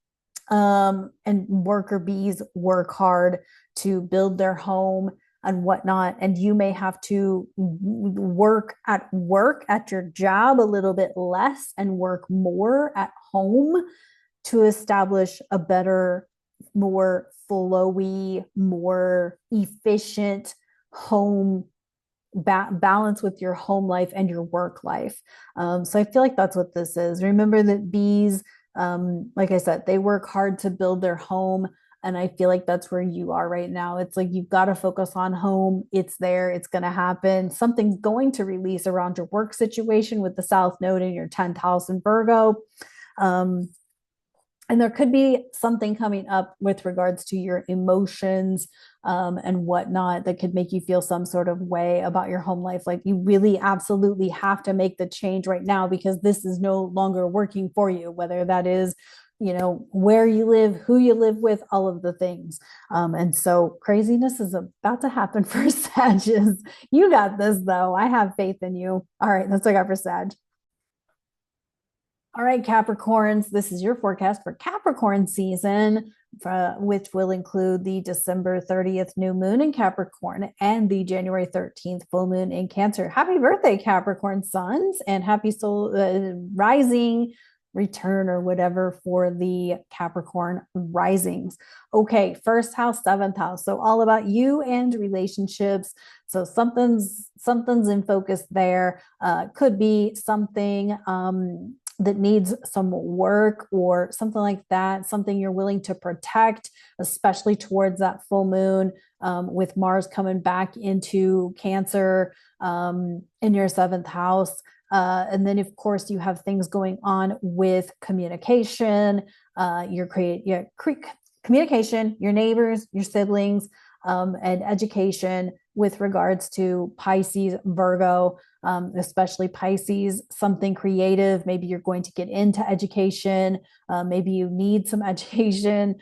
And worker bees work hard to build their home and whatnot. And you may have to work at your job a little bit less and work more at home to establish a better, more flowy, more efficient home balance with your home life and your work life. So I feel like that's what this is. Remember that bees, like I said, they work hard to build their home. And I feel like that's where you are right now. It's like you've got to focus on home. It's there. It's going to happen. Something's going to release around your work situation with the South Node in your 10th house in Virgo. And there could be something coming up with regards to your emotions and whatnot that could make you feel some sort of way about your home life. Like you really absolutely have to make the change right now because this is no longer working for you, whether that is, where you live, who you live with, all of the things. And so craziness is about to happen for Sagittarius. You got this though. I have faith in you. All right, that's what I got for Sag. All right, Capricorns, this is your forecast for Capricorn season, which will include the December 30th new moon in Capricorn and the January 13th full moon in Cancer. Happy birthday, Capricorn sons, and happy rising return or whatever for the Capricorn risings. Okay, first house, seventh house. So all about you and relationships. So something's in focus there. Could be something that needs some work or something like that, something you're willing to protect, especially towards that full moon with Mars coming back into Cancer in your seventh house. And then, of course, you have things going on with communication, communication, your neighbors, your siblings, and education with regards to Pisces, Virgo. especially Pisces, something creative. Maybe you're going to get into education. Maybe you need some education.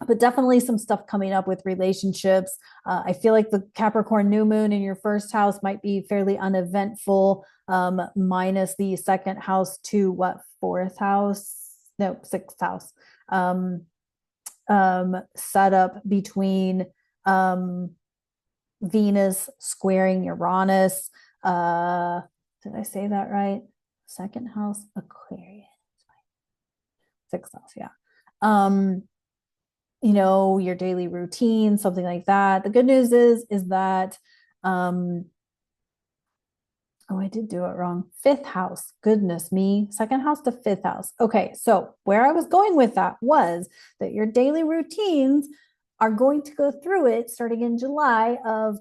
But definitely some stuff coming up with relationships. I feel like the Capricorn new moon in your first house might be fairly uneventful, minus the second house to what, fourth house? No, sixth house. Set up between Venus squaring Uranus. Did I say that right? Second house, Aquarius. Sixth house, yeah. Your daily routine, something like that. The good news is that I did do it wrong. Fifth house. Goodness me. Second house to fifth house. Okay. So where I was going with that was that your daily routines are going to go through it starting in July of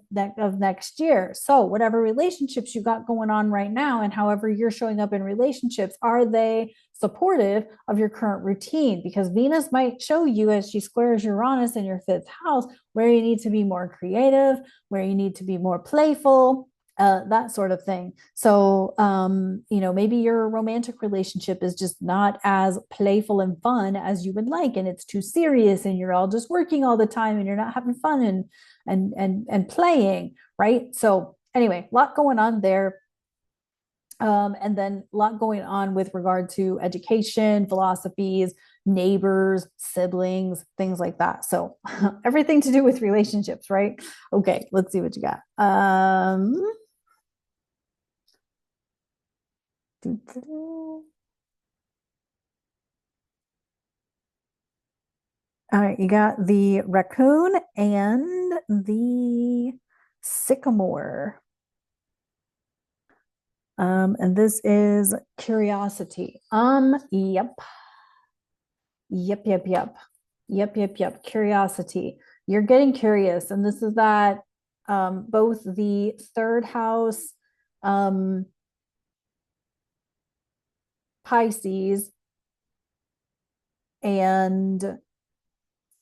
next year. So whatever relationships you got going on right now and however you're showing up in relationships, are they supportive of your current routine? Because Venus might show you as she squares Uranus in your fifth house where you need to be more creative, where you need to be more playful, that sort of thing. So, maybe your romantic relationship is just not as playful and fun as you would like, and it's too serious, and you're all just working all the time, and you're not having fun and playing, right? So, anyway, a lot going on there. And then a lot going on with regard to education, philosophies, neighbors, siblings, things like that. So everything to do with relationships, right? Okay, let's see what you got. All right, you got the raccoon and the sycamore. And this is curiosity. Yep. Yep. Curiosity. You're getting curious. And this is that both the third house, Pisces, and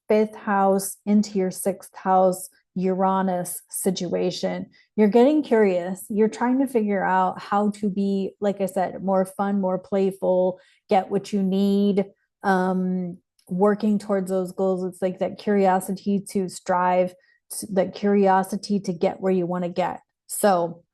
fifth house into your sixth house, Uranus situation. You're getting curious. You're trying to figure out how to be, like I said, more fun, more playful, get what you need, working towards those goals. It's like that curiosity to strive, that curiosity to get where you want to get. So,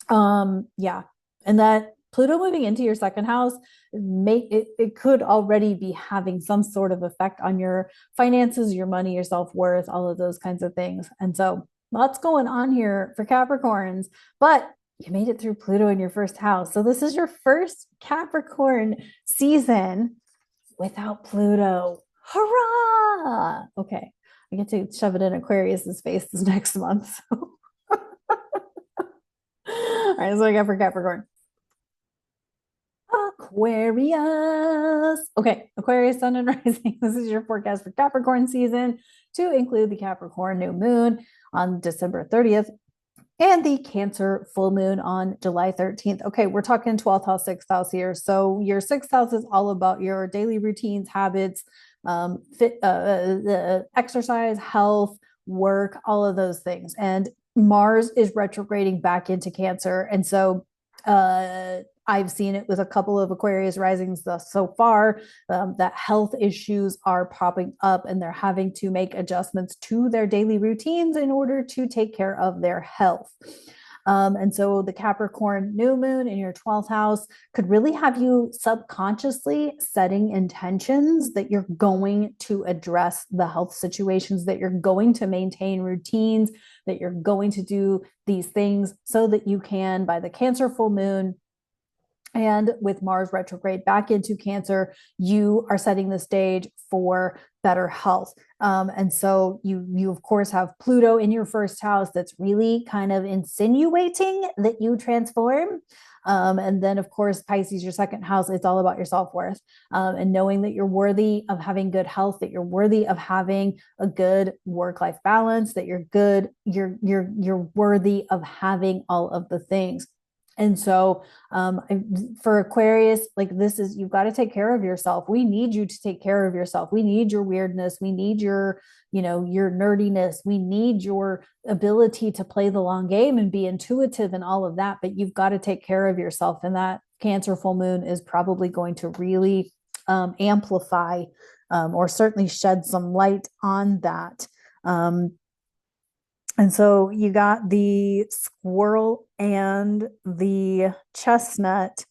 yeah. And that Pluto moving into your second house, it could already be having some sort of effect on your finances, your money, your self-worth, all of those kinds of things. And so lots going on here for Capricorns, but you made it through Pluto in your first house. So this is your first Capricorn season without Pluto. Hurrah! Okay. I get to shove it in Aquarius's face this next month. So. All right, so I got for Capricorn. Aquarius. Okay, Aquarius, Sun and Rising. This is your forecast for Capricorn season, to include the Capricorn new moon on December 30th and the Cancer full moon on July 13th. Okay, we're talking 12th house, 6th house here. So your 6th house is all about your daily routines, habits, exercise, health, work, all of those things. And Mars is retrograding back into Cancer. And so I've seen it with a couple of Aquarius risings thus so far, that health issues are popping up and they're having to make adjustments to their daily routines in order to take care of their health. And so the Capricorn new moon in your 12th house could really have you subconsciously setting intentions that you're going to address the health situations, that you're going to maintain routines, that you're going to do these things so that you can, by the Cancer full moon, and with Mars retrograde back into Cancer, you are setting the stage for better health. And so you of course have Pluto in your first house that's really kind of insinuating that you transform. And then of course, Pisces, your second house, it's all about your self-worth, and knowing that you're worthy of having good health, that you're worthy of having a good work-life balance, that you're worthy of having all of the things. And so for Aquarius, like this is, you've got to take care of yourself. We need you to take care of yourself. We need your weirdness. We need your, your nerdiness. We need your ability to play the long game and be intuitive and all of that. But you've got to take care of yourself. And that Cancer full moon is probably going to really amplify or certainly shed some light on that. And so you got the squirrel and the chestnut,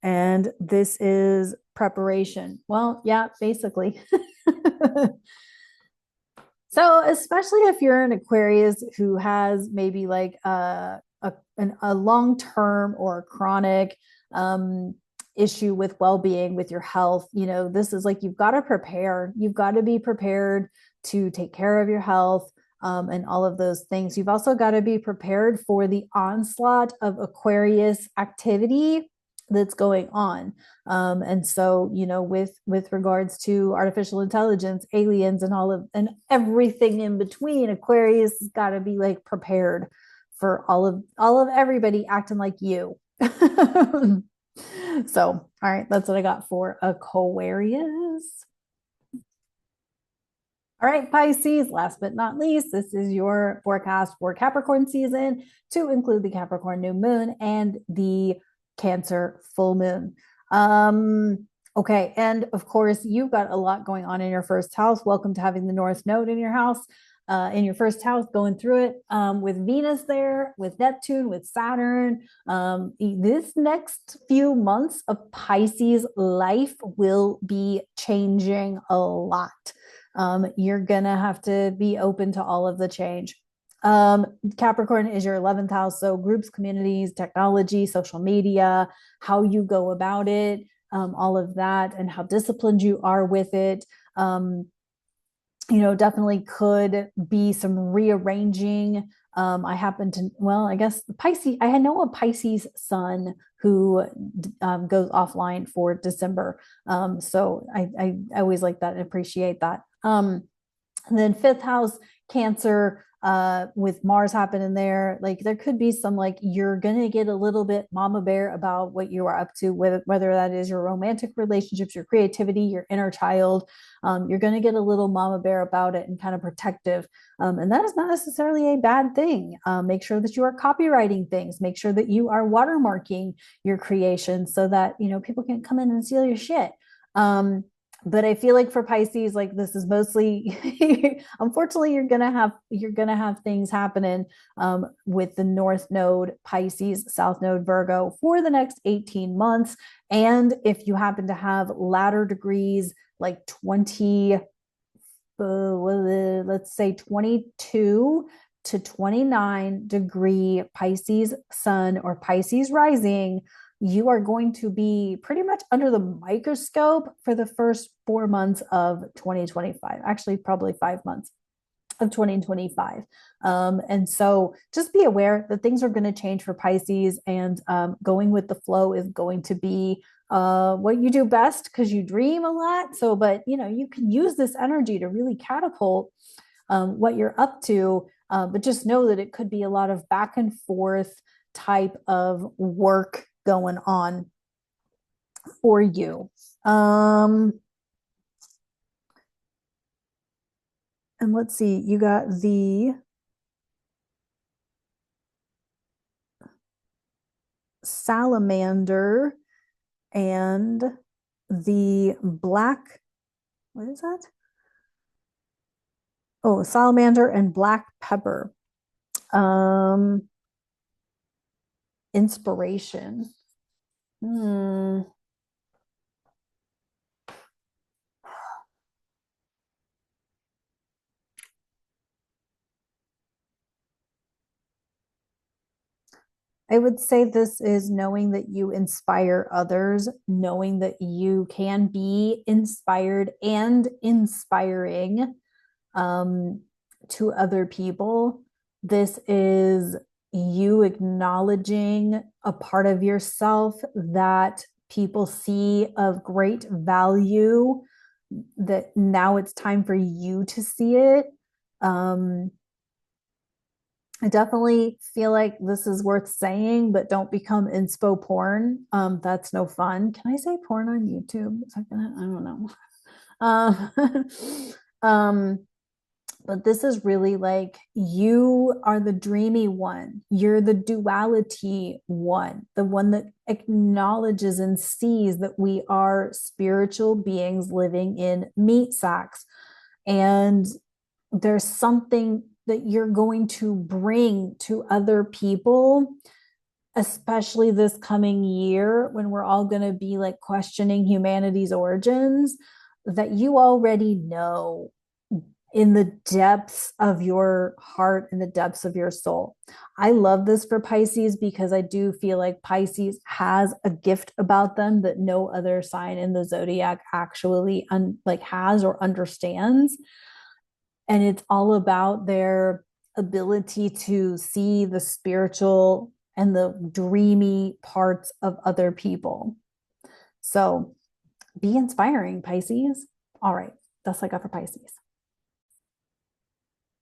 and this is preparation. Well, yeah, basically. So, especially if you're an Aquarius who has maybe like a long-term or chronic issue with well-being, with your health, this is like you've got to prepare. You've got to be prepared to take care of your health. And all of those things. You've also got to be prepared for the onslaught of Aquarius activity that's going on. And so, with regards to artificial intelligence, aliens, and everything in between, Aquarius has got to be like prepared for all of everybody acting like you. So, all right, that's what I got for Aquarius. All right, Pisces, last but not least, this is your forecast for Capricorn season, to include the Capricorn new moon and the Cancer full moon. Okay, and of course, you've got a lot going on in your first house. Welcome to having the North Node in your house, in your first house, going through it with Venus there, with Neptune, with Saturn. This next few months of Pisces life will be changing a lot. You're gonna have to be open to all of the change. Capricorn is your 11th house, so groups, communities, technology, social media, how you go about it, all of that, and how disciplined you are with it. Definitely could be some rearranging. I happen to, well, I guess Pisces, I know a Pisces sun who goes offline for December. So I always like that and appreciate that. And then 5th house, Cancer, with Mars happening there, like there could be some, like you're gonna get a little bit mama bear about what you are up to, whether that is your romantic relationships, your creativity, your inner child. You're gonna get a little mama bear about it and kind of protective. And that is not necessarily a bad thing. Make sure that you are copywriting things. Make sure that you are watermarking your creations so that people can't come in and steal your shit. But I feel like for Pisces, like this is mostly, unfortunately, you're gonna have things happening with the North Node, Pisces, South Node, Virgo for the next 18 months. And if you happen to have ladder degrees like 20, let's say 22 to 29 degree Pisces sun or Pisces rising, you are going to be pretty much under the microscope for the first 4 months of 2025. Actually, probably 5 months of 2025. And so just be aware that things are going to change for Pisces, and going with the flow is going to be what you do best, because you dream a lot. So, but you can use this energy to really catapult what you're up to. But just know that it could be a lot of back and forth type of work going on for you. And let's see, you got the salamander and the black, what is that? Oh, salamander and black pepper. Inspiration. I would say this is knowing that you inspire others, knowing that you can be inspired and inspiring to other people. This is you acknowledging a part of yourself that people see of great value, that now it's time for you to see it. I definitely feel like this is worth saying, but don't become inspo porn. That's no fun. Can I say porn on YouTube? Is that gonna, I don't know. Um, but this is really like you are the dreamy one. You're the duality one, the one that acknowledges and sees that we are spiritual beings living in meat sacks. And there's something that you're going to bring to other people, especially this coming year when we're all going to be like questioning humanity's origins, that you already know in the depths of your heart, in the depths of your soul. I love this for Pisces because I do feel like Pisces has a gift about them that no other sign in the zodiac actually like has or understands. And it's all about their ability to see the spiritual and the dreamy parts of other people. So be inspiring, Pisces. All right, that's what I got for Pisces.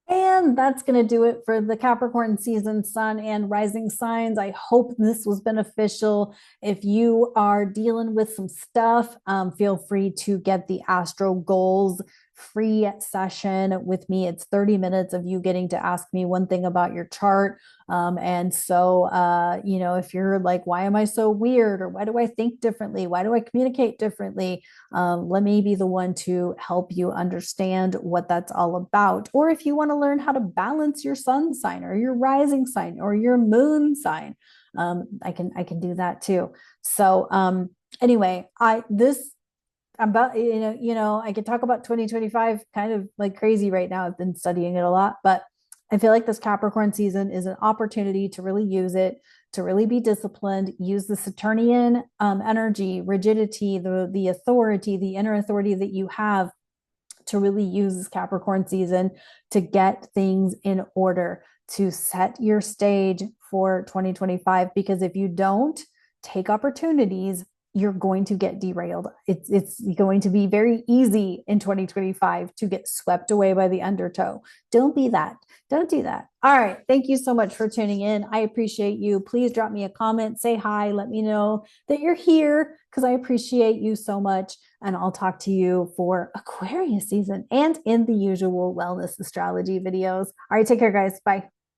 And that's going to do it for the Capricorn season, sun and rising signs. I hope this was beneficial. If you are dealing with some stuff, feel free to get the AstroGoals free session with me. It's 30 minutes of you getting to ask me one thing about your chart. And so, if you're like, why am I so weird? Or why do I think differently? Why do I communicate differently? Let me be the one to help you understand what that's all about. Or if you want to learn how to balance your sun sign or your rising sign or your moon sign, I can do that too. So anyway, I'm about, I could talk about 2025 kind of like crazy right now. I've been studying it a lot, but I feel like this Capricorn season is an opportunity to really use it, to really be disciplined, use the Saturnian energy, rigidity, the authority, the inner authority that you have to really use this Capricorn season to get things in order, to set your stage for 2025. Because if you don't take opportunities, you're going to get derailed. It's going to be very easy in 2025 to get swept away by the undertow. Don't be that. Don't do that. All right. Thank you so much for tuning in. I appreciate you. Please drop me a comment, say hi, let me know that you're here because I appreciate you so much. And I'll talk to you for Aquarius season and in the usual wellness astrology videos. All right. Take care, guys. Bye.